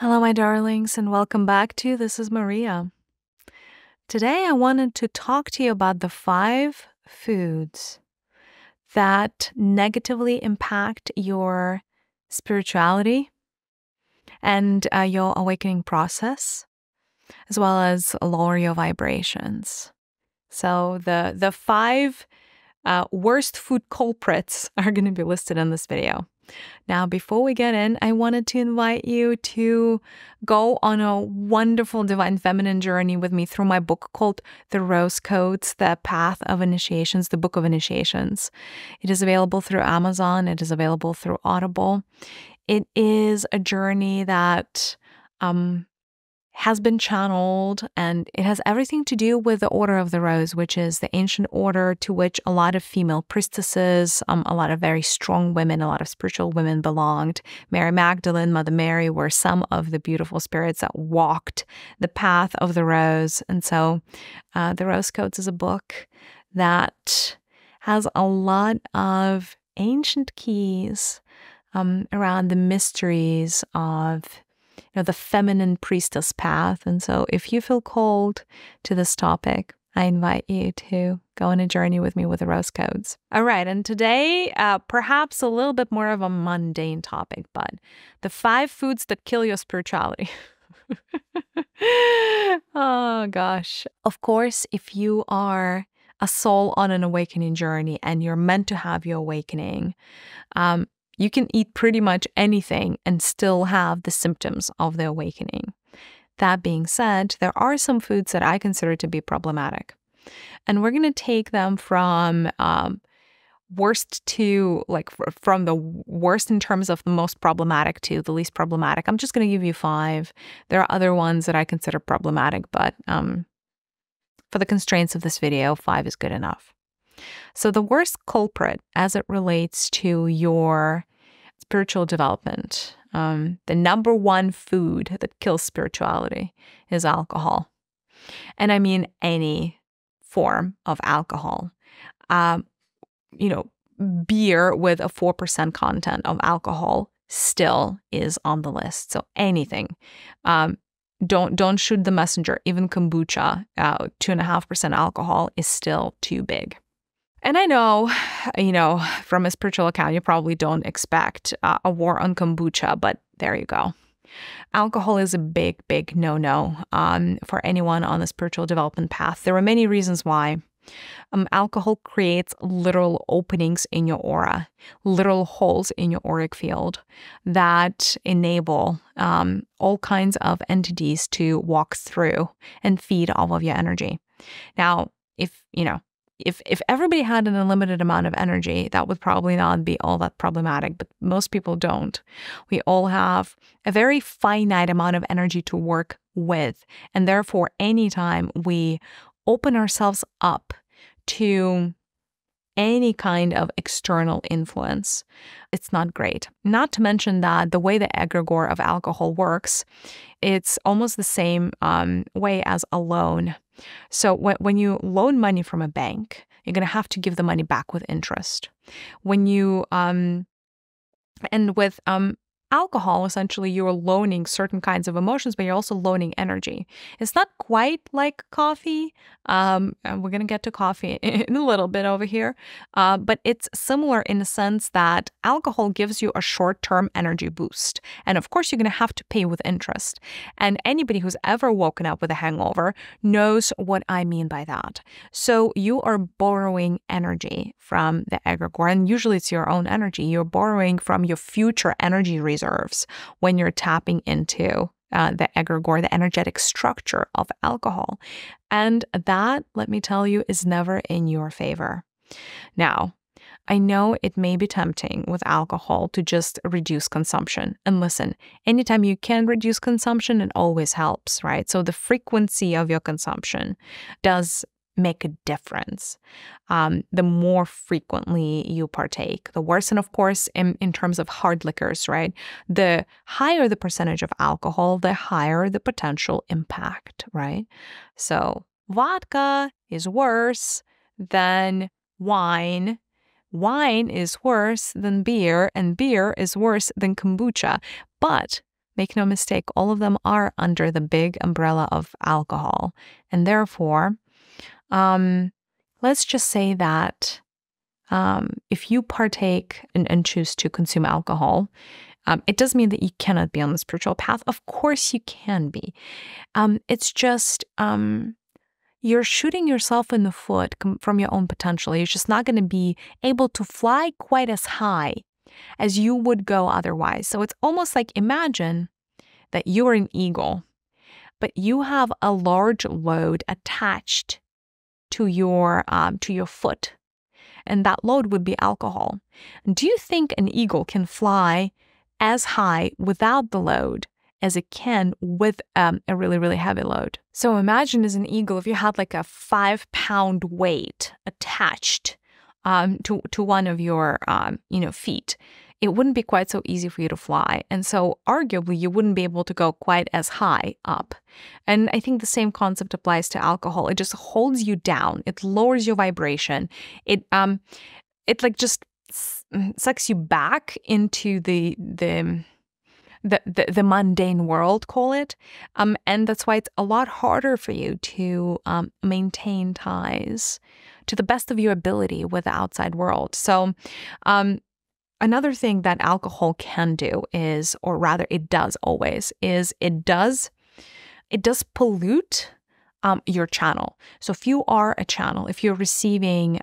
Hello, my darlings, and welcome back to This is Mariya. Today, I wanted to talk to you about the 5 foods that negatively impact your spirituality and your awakening process, as well as lower your vibrations. So, the 5 worst food culprits are going to be listed in this video. Now, before we get in, I wanted to invite you to go on a wonderful divine feminine journey with me through my book called The Rose Codes, The Path of Initiations, the Book of Initiations. It is available through Amazon. It is available through Audible. It is a journey that has been channeled, and it has everything to do with the Order of the Rose, which is the ancient order to which a lot of female priestesses, a lot of very strong women, a lot of spiritual women belonged. Mary Magdalene, Mother Mary were some of the beautiful spirits that walked the path of the rose. And so The Rose Codes is a book that has a lot of ancient keys around the mysteries of the feminine priestess path. And so if you feel called to this topic, I invite you to go on a journey with me with the Rose Codes. All right. And today, perhaps a little bit more of a mundane topic, but the 5 foods that kill your spirituality. Oh, gosh. Of course, if you are a soul on an awakening journey and you're meant to have your awakening, you can eat pretty much anything and still have the symptoms of the awakening. That being said, there are some foods that I consider to be problematic. And we're going to take them from worst to, from the worst in terms of the most problematic to the least problematic. I'm just going to give you 5. There are other ones that I consider problematic, but for the constraints of this video, 5 is good enough. So the worst culprit as it relates to your spiritual development, the number 1 food that kills spirituality is alcohol. And I mean any form of alcohol. Beer with a 4% content of alcohol still is on the list. So anything. Don't shoot the messenger. Even kombucha, 2.5% alcohol is still too big. And I know, from a spiritual account, you probably don't expect a war on kombucha, but there you go. Alcohol is a big, big no-no for anyone on the spiritual development path. There are many reasons why. Alcohol creates literal openings in your aura, literal holes in your auric field that enable all kinds of entities to walk through and feed off of your energy. Now, if everybody had an unlimited amount of energy, that would probably not be all that problematic, but most people don't. We all have a very finite amount of energy to work with, and therefore, anytime we open ourselves up to any kind of external influence, it's not great. Not to mention that the way the egregore of alcohol works, it's almost the same way as a loan. So when you loan money from a bank, you're going to have to give the money back with interest. When you, and with alcohol, essentially, you're loaning certain kinds of emotions, but you're also loaning energy. It's not quite like coffee. And we're going to get to coffee in a little bit over here. But it's similar in the sense that alcohol gives you a short-term energy boost. And of course, you're going to have to pay with interest. And anybody who's ever woken up with a hangover knows what I mean by that. So you are borrowing energy from the egregore, and usually it's your own energy. You're borrowing from your future energy reserves when you're tapping into the egregore, the energetic structure of alcohol. And that, let me tell you, is never in your favor. Now, I know it may be tempting with alcohol to just reduce consumption. And listen, anytime you can reduce consumption, it always helps, right? So the frequency of your consumption does make a difference. The more frequently you partake, the worse. And of course, in terms of hard liquors, right? The higher the percentage of alcohol, the higher the potential impact, right? So vodka is worse than wine. Wine is worse than beer, and beer is worse than kombucha. But make no mistake, all of them are under the big umbrella of alcohol. And therefore, let's just say that if you partake and choose to consume alcohol, it does mean that you cannot be on the spiritual path. Of course you can be. It's just you're shooting yourself in the foot from your own potential. You're just not going to be able to fly quite as high as you would go otherwise. So it's almost like, imagine that you're an eagle, but you have a large load attached to your foot, and that load would be alcohol. Do you think an eagle can fly as high without the load as it can with a really, really heavy load? So imagine, as an eagle, if you had like a 5-pound weight attached to one of your feet, it wouldn't be quite so easy for you to fly. And so arguably you wouldn't be able to go quite as high up. And I think the same concept applies to alcohol. It just holds you down. It lowers your vibration. It like just sucks you back into the mundane world, call it. And that's why it's a lot harder for you to maintain ties to the best of your ability with the outside world. So another thing that alcohol can do is, or rather it does always, is it does pollute your channel. So if you are a channel, if you're receiving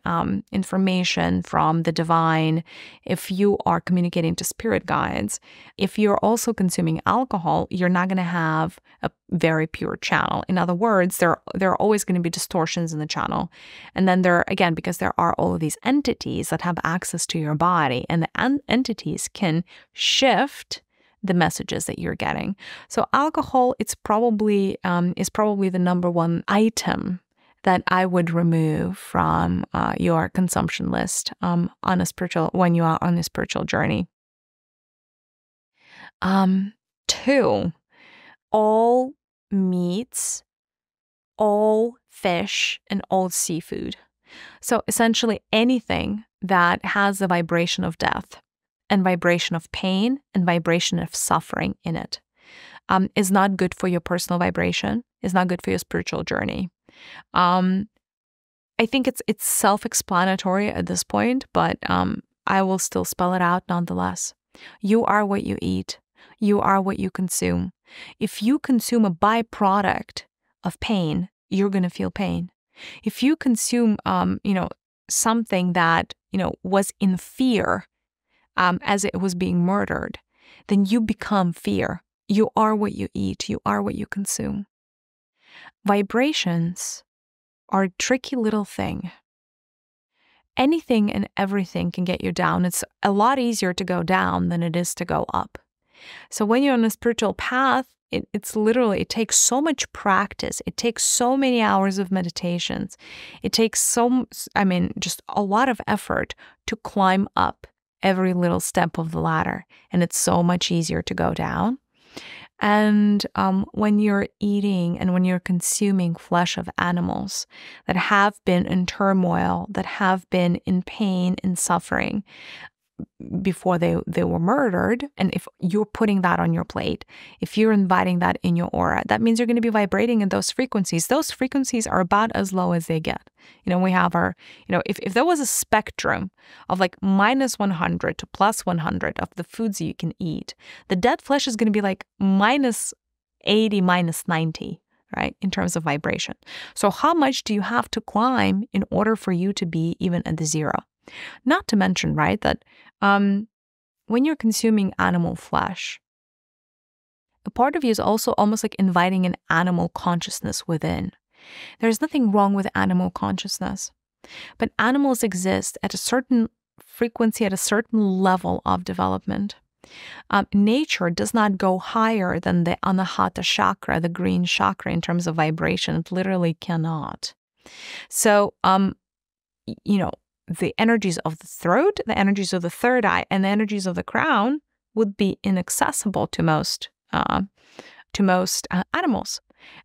information from the divine, if you are communicating to spirit guides, if you're also consuming alcohol, you're not going to have a very pure channel. In other words, there are always going to be distortions in the channel. And then because there are all of these entities that have access to your body, and the entities can shift the messages that you're getting. So alcohol, is probably the number one item that I would remove from your consumption list when you are on a spiritual journey. 2, all meats, all fish, and all seafood. So essentially anything that has the vibration of death and vibration of pain and vibration of suffering in it is not good for your personal vibration, is not good for your spiritual journey. I think it's self-explanatory at this point, but I will still spell it out nonetheless. You are what you eat. You are what you consume. If you consume a byproduct of pain, you're going to feel pain. If you consume, something that, was in fear, as it was being murdered, then you become fear. You are what you eat. You are what you consume. Vibrations are a tricky little thing. Anything and everything can get you down. It's a lot easier to go down than it is to go up. So when you're on a spiritual path, it takes so much practice. It takes so many hours of meditations. It takes just a lot of effort to climb up every little step of the ladder. And it's so much easier to go down. And when you're eating and when you're consuming flesh of animals that have been in turmoil, that have been in pain and suffering before they were murdered, and if you're putting that on your plate, if you're inviting that in your aura, that means you're going to be vibrating in those frequencies. Those frequencies are about as low as they get. We have our, if there was a spectrum of like -100 to +100 of the foods you can eat, the dead flesh is going to be like -80, -90, right, in terms of vibration. So how much do you have to climb in order for you to be even at the zero? Not to mention, right, that when you're consuming animal flesh, a part of you is also almost like inviting an animal consciousness within. There's nothing wrong with animal consciousness, but animals exist at a certain frequency, at a certain level of development. Nature does not go higher than the Anahata chakra, the green chakra, in terms of vibration. It literally cannot. So, the energies of the throat, the energies of the third eye, and the energies of the crown would be inaccessible to most animals.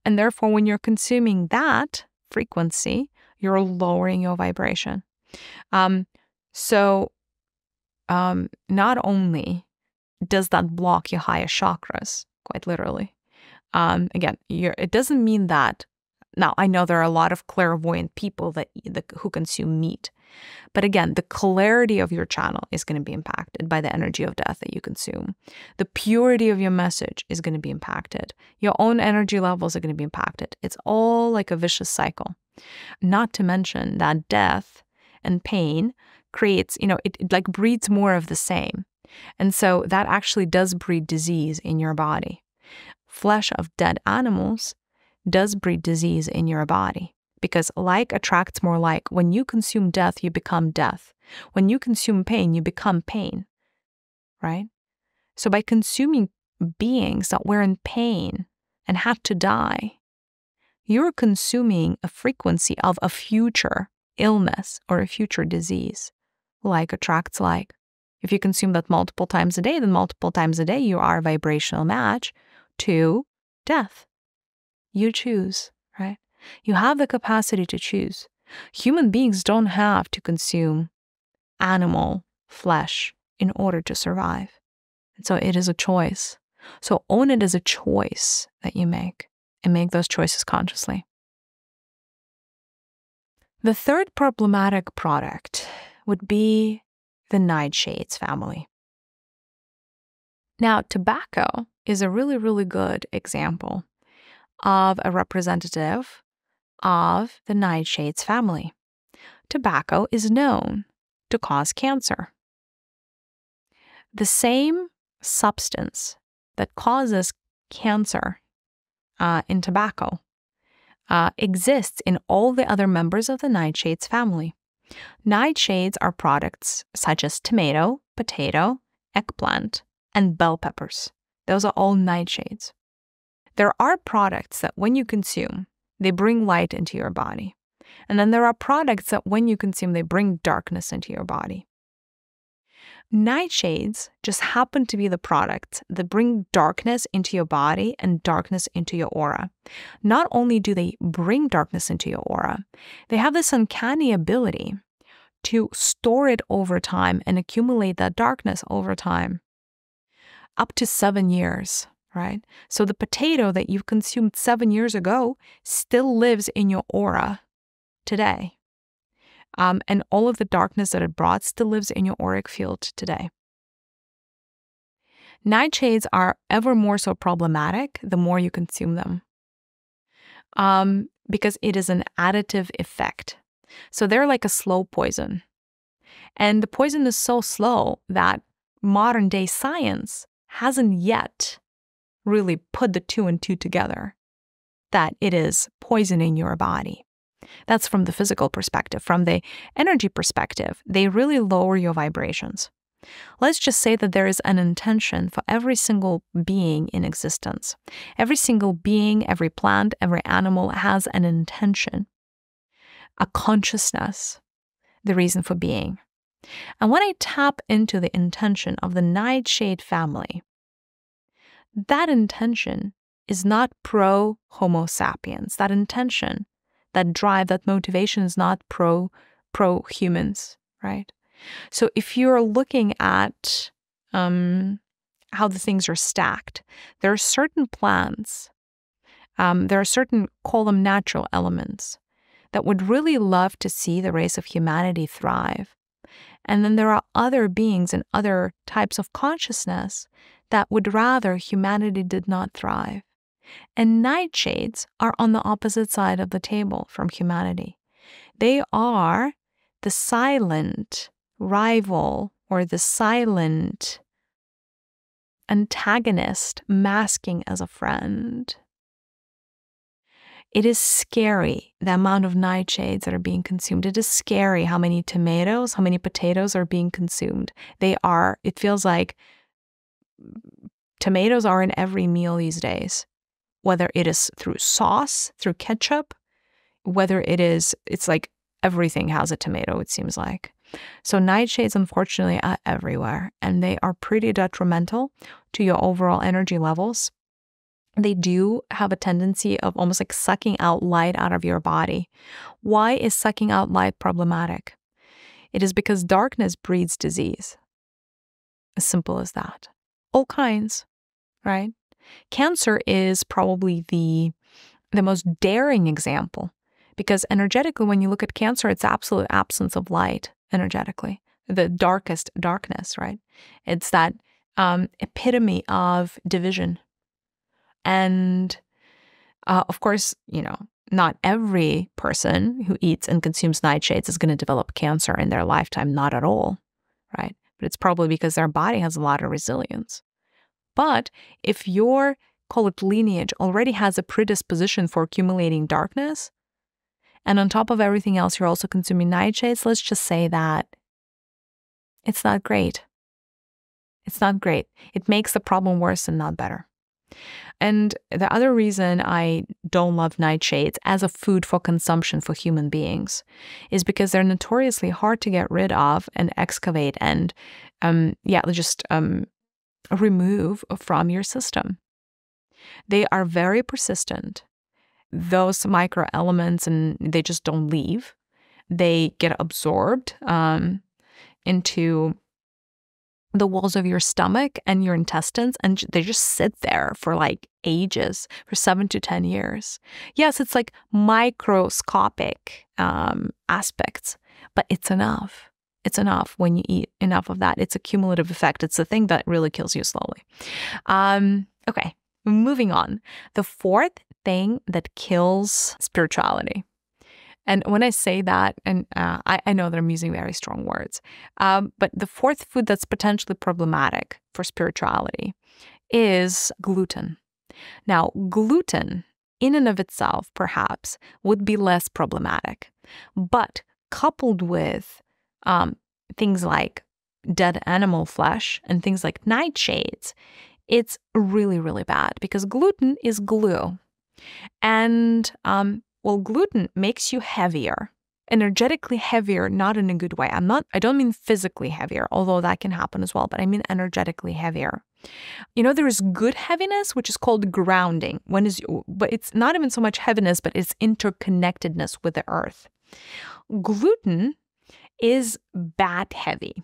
And therefore, when you're consuming that frequency, you're lowering your vibration. Not only does that block your higher chakras, quite literally. Again, it doesn't mean that. Now, I know there are a lot of clairvoyant people who consume meat. But again, the clarity of your channel is going to be impacted by the energy of death that you consume. The purity of your message is going to be impacted. Your own energy levels are going to be impacted. It's all like a vicious cycle. Not to mention that death and pain creates, it like breeds more of the same. And so that actually does breed disease in your body. Flesh of dead animals does breed disease in your body. Because like attracts more like. When you consume death, you become death. When you consume pain, you become pain, right? So by consuming beings that were in pain and had to die, you're consuming a frequency of a future illness or a future disease. Like attracts like. If you consume that multiple times a day, then multiple times a day you are a vibrational match to death. You choose, right? You have the capacity to choose. Human beings don't have to consume animal flesh in order to survive. And so it is a choice. So own it as a choice that you make and make those choices consciously. The third problematic product would be the Nightshades family. Now, tobacco is a really, really good example of a representative of the Nightshades family. Tobacco is known to cause cancer. The same substance that causes cancer in tobacco exists in all the other members of the Nightshades family. Nightshades are products such as tomato, potato, eggplant, and bell peppers. Those are all nightshades. There are products that when you consume, they bring light into your body. And then there are products that when you consume, they bring darkness into your body. Nightshades just happen to be the products that bring darkness into your body and darkness into your aura. Not only do they bring darkness into your aura, they have this uncanny ability to store it over time and accumulate that darkness over time. Up to 7 years. Right? So the potato that you consumed 7 years ago still lives in your aura today. And all of the darkness that it brought still lives in your auric field today. Nightshades are ever more so problematic the more you consume them. Because it is an additive effect. So they're like a slow poison. And the poison is so slow that modern day science hasn't yet really put the 2 and 2 together, that it is poisoning your body. That's from the physical perspective. From the energy perspective, they really lower your vibrations. Let's just say that there is an intention for every single being in existence. Every single being, every plant, every animal has an intention, a consciousness, the reason for being. And when I tap into the intention of the Nightshade family, that intention is not pro-Homo sapiens. That intention, that drive, that motivation is not pro-humans, right? So if you're looking at how the things are stacked, there are certain plants, there are certain, call them natural elements, that would really love to see the race of humanity thrive. And then there are other beings and other types of consciousness that would rather humanity did not thrive. And nightshades are on the opposite side of the table from humanity. They are the silent rival or the silent antagonist masking as a friend. It is scary, the amount of nightshades that are being consumed. It is scary how many tomatoes, how many potatoes are being consumed. It feels like tomatoes are in every meal these days, whether it is through sauce, through ketchup, whether it's like everything has a tomato, it seems like. So nightshades, unfortunately, are everywhere, and they are pretty detrimental to your overall energy levels. They do have a tendency of almost like sucking out light out of your body. Why is sucking out light problematic? It is because darkness breeds disease. As simple as that. All kinds, right? Cancer is probably the most daring example, because energetically, when you look at cancer, it's absolute absence of light energetically, the darkest darkness, right? It's that epitome of division. And of course, not every person who eats and consumes nightshades is going to develop cancer in their lifetime, not at all, right? But it's probably because their body has a lot of resilience. But if your, call it lineage, already has a predisposition for accumulating darkness, and on top of everything else, you're also consuming nightshades, let's just say that it's not great. It's not great. It makes the problem worse and not better. And the other reason I don't love nightshades as a food for consumption for human beings is because they're notoriously hard to get rid of and excavate and, remove from your system. They are very persistent. Those microelements, and they just don't leave. They get absorbed into the walls of your stomach and your intestines, and they just sit there for like ages, for 7 to 10 years. Yes, it's like microscopic aspects, but it's enough. It's enough when you eat enough of that. It's a cumulative effect. It's the thing that really kills you slowly. Okay, moving on. The fourth thing that kills spirituality. And when I say that, and I know that I'm using very strong words, but the fourth food that's potentially problematic for spirituality is gluten. Now, gluten in and of itself, perhaps, would be less problematic. But coupled with things like dead animal flesh and things like nightshades, it's really, really bad because gluten is glue. And gluten makes you heavier, energetically heavier, not in a good way. I don't mean physically heavier, although that can happen as well, but I mean energetically heavier. There is good heaviness, which is called grounding. But it's not even so much heaviness, but it's interconnectedness with the earth. Gluten is bad heavy.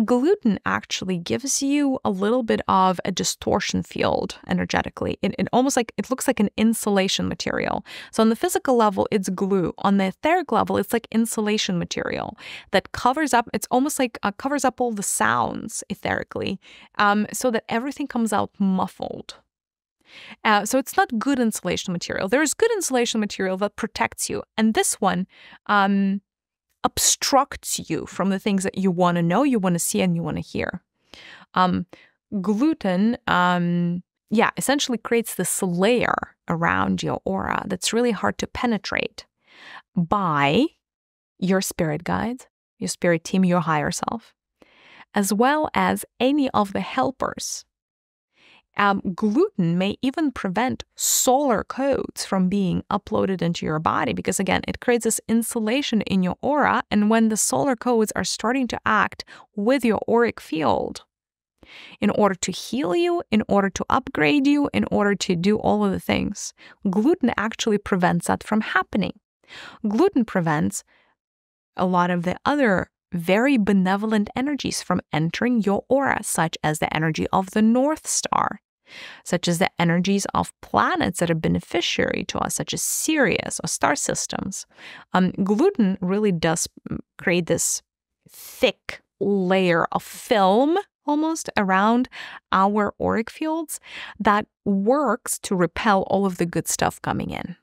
Gluten actually gives you a little bit of a distortion field energetically. It looks like an insulation material. So on the physical level, it's glue. On the etheric level, it's like insulation material that covers up. It's almost like covers up all the sounds etherically, so that everything comes out muffled. So it's not good insulation material. There is good insulation material that protects you, and this one obstructs you from the things that you want to know, you want to see, and you want to hear. Gluten, essentially creates this layer around your aura that's really hard to penetrate by your spirit guides, your spirit team, your higher self, as well as any of the helpers. Gluten may even prevent solar codes from being uploaded into your body because, again, it creates this insulation in your aura. And when the solar codes are starting to act with your auric field, in order to heal you, in order to upgrade you, in order to do all of the things, gluten actually prevents that from happening. Gluten prevents a lot of the other very benevolent energies from entering your aura, such as the energy of the North Star, such as the energies of planets that are beneficiary to us, such as Sirius or star systems. Gluten really does create this thick layer of film almost around our auric fields that works to repel all of the good stuff coming in.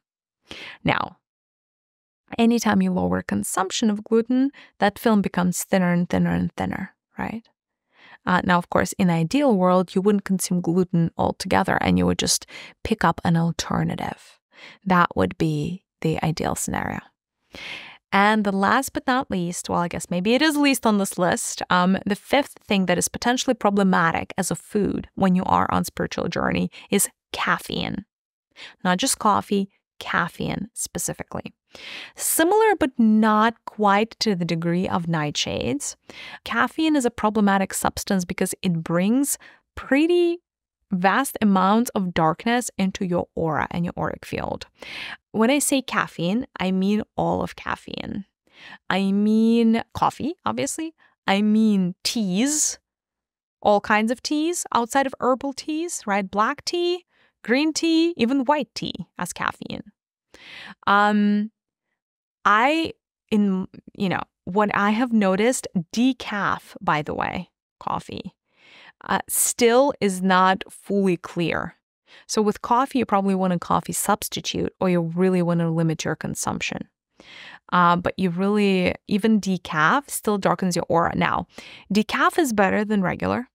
Now, anytime you lower consumption of gluten, that film becomes thinner and thinner and thinner, right? Now, of course, in an ideal world, you wouldn't consume gluten altogether and you would just pick up an alternative. That would be the ideal scenario. And the last but not least, well, I guess maybe it is least on this list, the fifth thing that is potentially problematic as a food when you are on spiritual journey is caffeine. Not just coffee, caffeine specifically. Similar but not quite to the degree of nightshades, caffeine is a problematic substance because it brings pretty vast amounts of darkness into your aura and your auric field. When I say caffeine, I mean all of caffeine. I mean coffee, obviously. I mean teas, all kinds of teas outside of herbal teas, right? Black tea, green tea, even white tea as caffeine. What I have noticed, decaf, by the way, coffee, still is not fully clear. So with coffee, you probably want a coffee substitute, or you really want to limit your consumption. But even decaf still darkens your aura. Now, decaf is better than regular.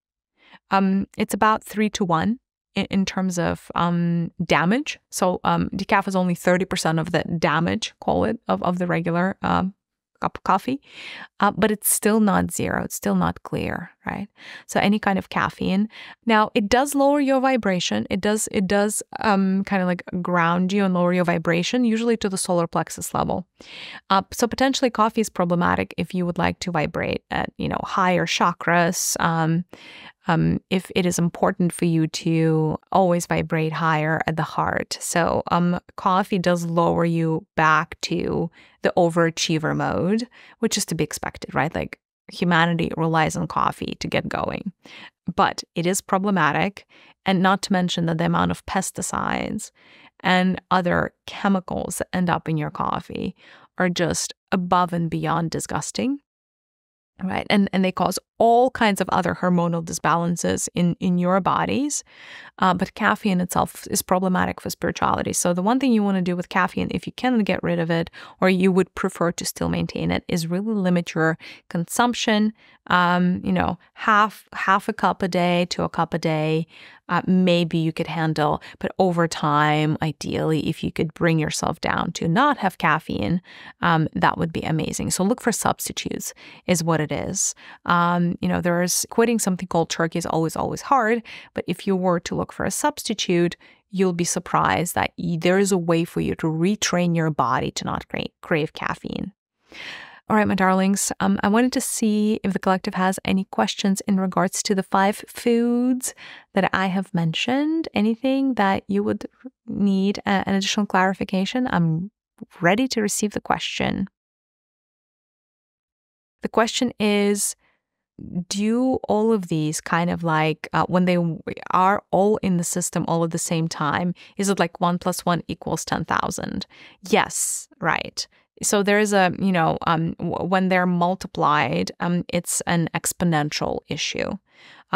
It's about 3-to-1 in terms of damage. So decaf is only 30% of the damage, call it, of the regular cup of coffee, but it's still not zero. It's still not clear, right? So any kind of caffeine. Now, it does lower your vibration. It does kind of like ground you and lower your vibration, usually to the solar plexus level. So potentially coffee is problematic if you would like to vibrate at, higher chakras. If it is important for you to always vibrate higher at the heart. So coffee does lower you back to the overachiever mode, which is to be expected, right? Like humanity relies on coffee to get going. But it is problematic, and not to mention that the amount of pesticides and other chemicals that end up in your coffee are just above and beyond disgusting. Right. And they cause all kinds of other hormonal disbalances in your bodies. But caffeine itself is problematic for spirituality. So the one thing you want to do with caffeine, if you can get rid of it, or you would prefer to still maintain it, is really limit your consumption. Half a cup a day to a cup a day. Maybe you could handle, but over time, ideally, if you could bring yourself down to not have caffeine, that would be amazing. So look for substitutes is what it is. There's quitting something cold turkey is always hard, but if you were to look for a substitute, you'll be surprised that there is a way for you to retrain your body to not crave caffeine. All right, my darlings, I wanted to see if the collective has any questions in regards to the 5 foods that I have mentioned. Anything that you would need an additional clarification? I'm ready to receive the question. The question is, do all of these kind of like, when they are all in the system all at the same time, is it like 1 + 1 = 10,000? Yes, right. So there is when they're multiplied, it's an exponential issue.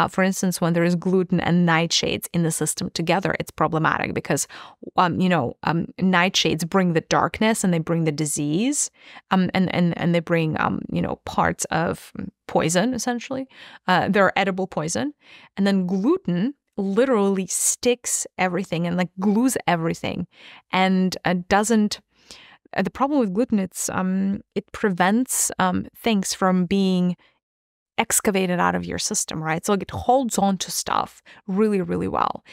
For instance, when there is gluten and nightshades in the system together, it's problematic because, nightshades bring the darkness and they bring the disease, and they bring, parts of poison, essentially. They're edible poison. And then gluten literally sticks everything and like glues everything and doesn't. The problem with gluten, it prevents things from being excavated out of your system, right? So it holds on to stuff really, really well.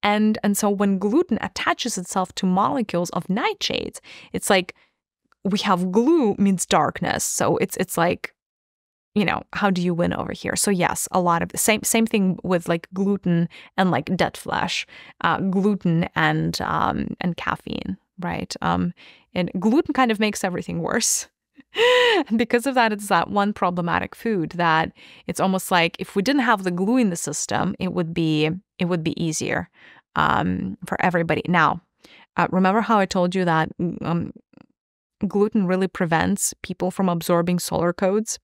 And so when gluten attaches itself to molecules of nightshades, it's like we have glue means darkness. So it's like, how do you win over here? So yes, a lot of the same thing with like gluten and like dead flesh, gluten and caffeine, right? And gluten kind of makes everything worse. And because of that, it's that one problematic food that it's almost like if we didn't have the glue in the system, it would be easier for everybody. Now, remember how I told you that gluten really prevents people from absorbing solar codes?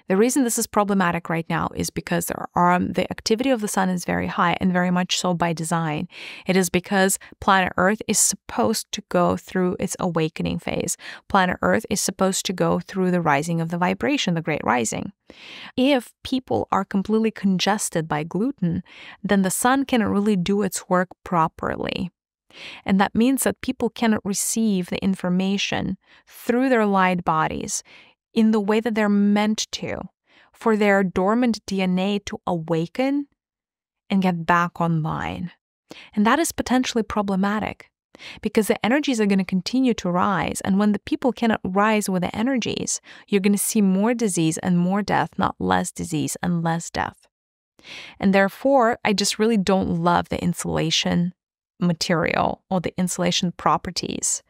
The reason this is problematic right now is because the activity of the sun is very high, and very much so by design. It is because planet Earth is supposed to go through its awakening phase. Planet Earth is supposed to go through the rising of the vibration, the Great Rising. If people are completely congested by gluten, then the sun cannot really do its work properly. And that means that people cannot receive the information through their light bodies in the way that they're meant to, for their dormant DNA to awaken and get back online. And that is potentially problematic because the energies are going to continue to rise. And when the people cannot rise with the energies, you're going to see more disease and more death, not less disease and less death. And therefore, I just really don't love the insulation material or the insulation properties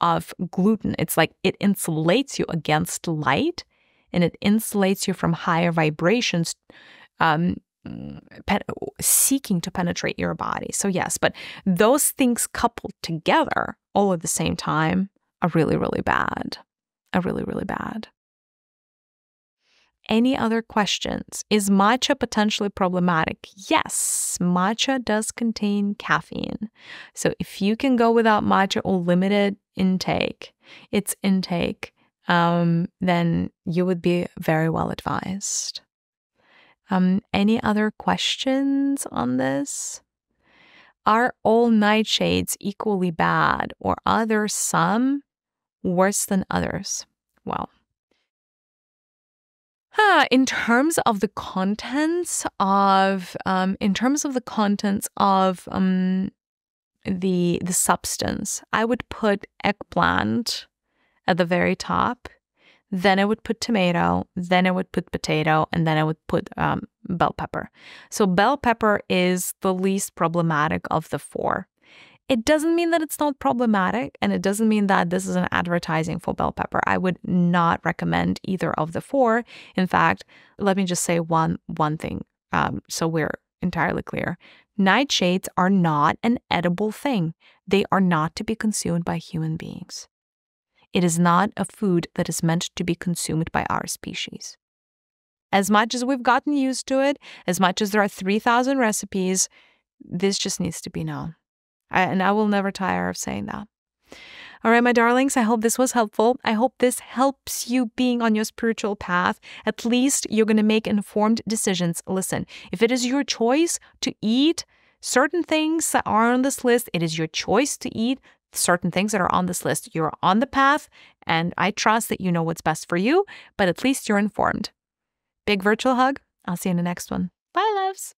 of gluten. It's like it insulates you against light, and it insulates you from higher vibrations seeking to penetrate your body. So yes, but those things coupled together all at the same time are really, really bad. Are really, really bad. Any other questions? Is matcha potentially problematic? Yes, matcha does contain caffeine. So if you can go without matcha or limited its intake, then you would be very well advised. Any other questions on this? Are all nightshades equally bad, or are there some worse than others? Well, in terms of the contents of the substance, I would put eggplant at the very top. Then I would put tomato, then I would put potato, and then I would put bell pepper. So bell pepper is the least problematic of the four. It doesn't mean that it's not problematic, and it doesn't mean that this is an advertising for bell pepper. I would not recommend either of the four. In fact, let me just say one thing so we're entirely clear. Nightshades are not an edible thing. They are not to be consumed by human beings. It is not a food that is meant to be consumed by our species. As much as we've gotten used to it, as much as there are 3,000 recipes, this just needs to be known. And I will never tire of saying that. All right, my darlings, I hope this was helpful. I hope this helps you being on your spiritual path. At least you're going to make informed decisions. Listen, if it is your choice to eat certain things that are on this list, it is your choice to eat certain things that are on this list. You're on the path, and I trust that you know what's best for you, but at least you're informed. Big virtual hug. I'll see you in the next one. Bye, loves.